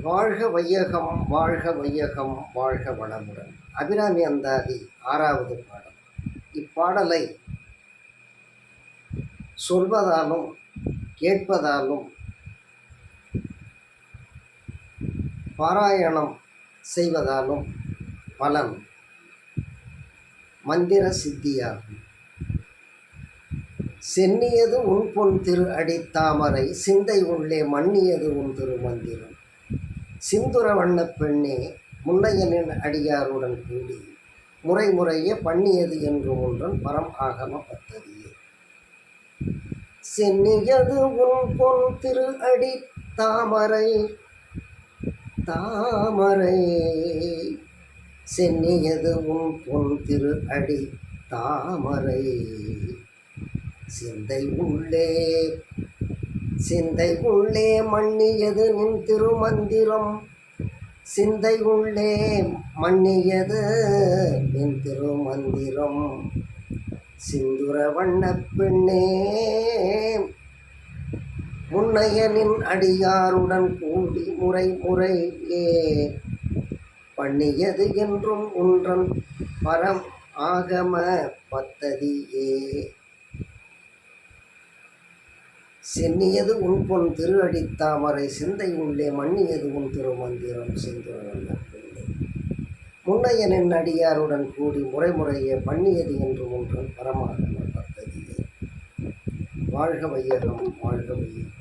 வாழ்க வையகம் வாழ்க வையகம் வாழ்க வளமுடன். அபிராமி அந்தாதி 6வது பாடல். இப்பாடலை சொல்வதாலும் கேட்பதாலும் பாராயணம் செய்வதாலும் பலன் மந்திர சித்தியாகும். சென்னியது உன் பொன் திரு அடித்தாமரை சிந்தை உள்ளே மன்னியது உன் திருமந்திரம். சிந்துர வண்ணப் பெண்ணே முன்னையனின் அடியாருடன் கூடி முறை முறையே பண்ணியது என்று ஒன்றன் பரம் ஆகம பத்ததியே. சென்னியது உன் பொன் திரு அடி தாமரை தாமரை சென்னியது உன் பொன் திரு அடி தாமரை சிந்தை உள்ளே மன்னியது நின் திருமந்திரம். சிந்தை உள்ளே மன்னியது நின் திருமந்திரம். சிந்துர வண்ணப் பெண்ணே முன்னையனின் அடியாருடன் கூடி முறை முறையே பண்ணியது என்றும் ஒன்றன் பரம் ஆகம பத்ததியே. சென்னியது உன் பொன் திரு அடித்தாமரை சிந்தை உள்ளே மன்னியது உன் திருமந்திரம். சிந்துர வண்ணப் பெண்ணே முன்னையனின் அடியாருடன் கூடி முறை முறையே பண்ணியது என்று ஒன்றன் பரமாகம பத்ததியே. வாழ்க வையகம் வாழ்க வையகம்.